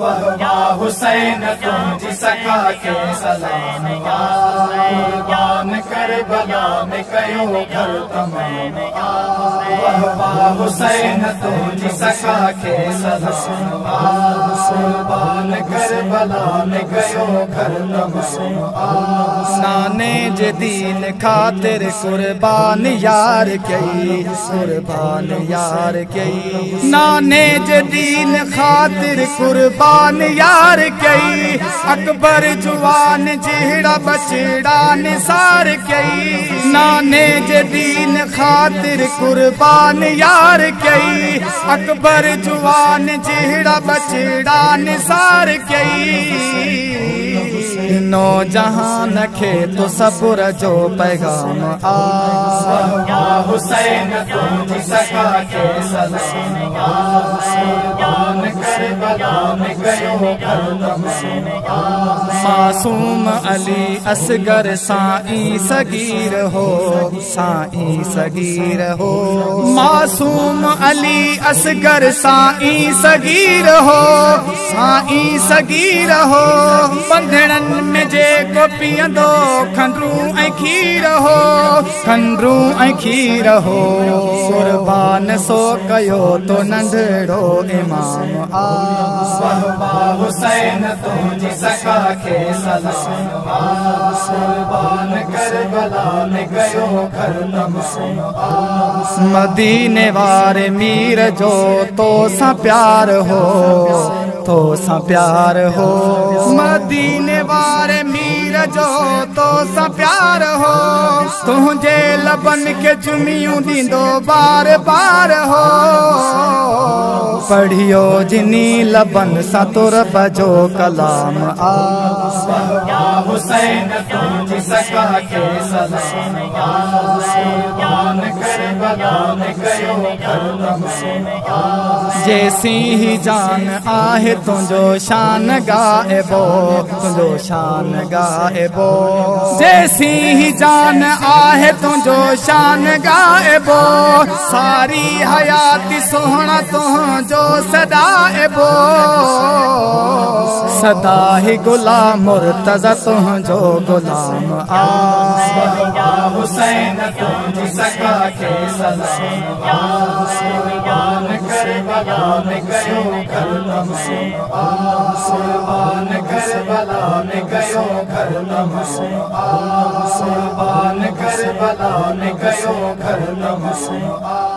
वाह वाह हुसैन तुझी सखा के सलाम कुर्बान करबला में कयो घर तमाम वाह वाह हुसैन तुझी सखा के सलाम कुर्बान करबला में कयो घर तमाम नाने जे दीन खातिर कुर्बान यार कई कुर्बान यार कई नाने जे दीन खातिर कुर्बान यार कई अकबर जुवान जेड़ा बचड़ा निसार कई नाने जे दीन खातिर कुर्बान यार कई अकबर जुवान जेड़ा बचड़ा निसार कई नौजहान खे तो सबुर जो पैगाम आ हुसैन तुझी सखा के सलाम कुर्बान करबला में कयो घर तमाम मासूम अली असगर साईं सगीर हो साईं सगीर हो मासूम अली असगर साईं सगीर हो साईं सगीर हो बंधड़न में जे को पियंदो खंडरू ऐं खीर हो खंडरू ऐं खीर हो कुर्बान सो कयो तो नंढड़ो इमाम आ वाह वाह हुसैन तुझी सखा के सलाम कुर्बान करबला में कयो घर तमाम मदीने वारे मीर जो तो सा प्यार हो तो सा प्यार हो मदीने वारे मीर जो तो सा प्यार हो तुझे लबन के चुमियूं दींदो बार बार हो पढ़ियो जिनी लबन सा तुर बजो कलाम आ हुसैन तुझी सखा के सलाम कुर्बान करबला में कयो घर तमाम जैसी ही जान आहे तुझो शान गाएबो तुझो शान गाएबो जैसी ही जान आहे तुझो शान गाएबो सारी हयाती सोहना तुझो सदाएबो सदा ही गुलाम मुर्तज़ा तुझो गुलाम आ हुसैन तुझी सखा के सलाम कुर्बान करबला में कयो घर तमाम कुर्बान करबला में कयो घर तमाम कुर्बान करबला में कयो घर तमाम।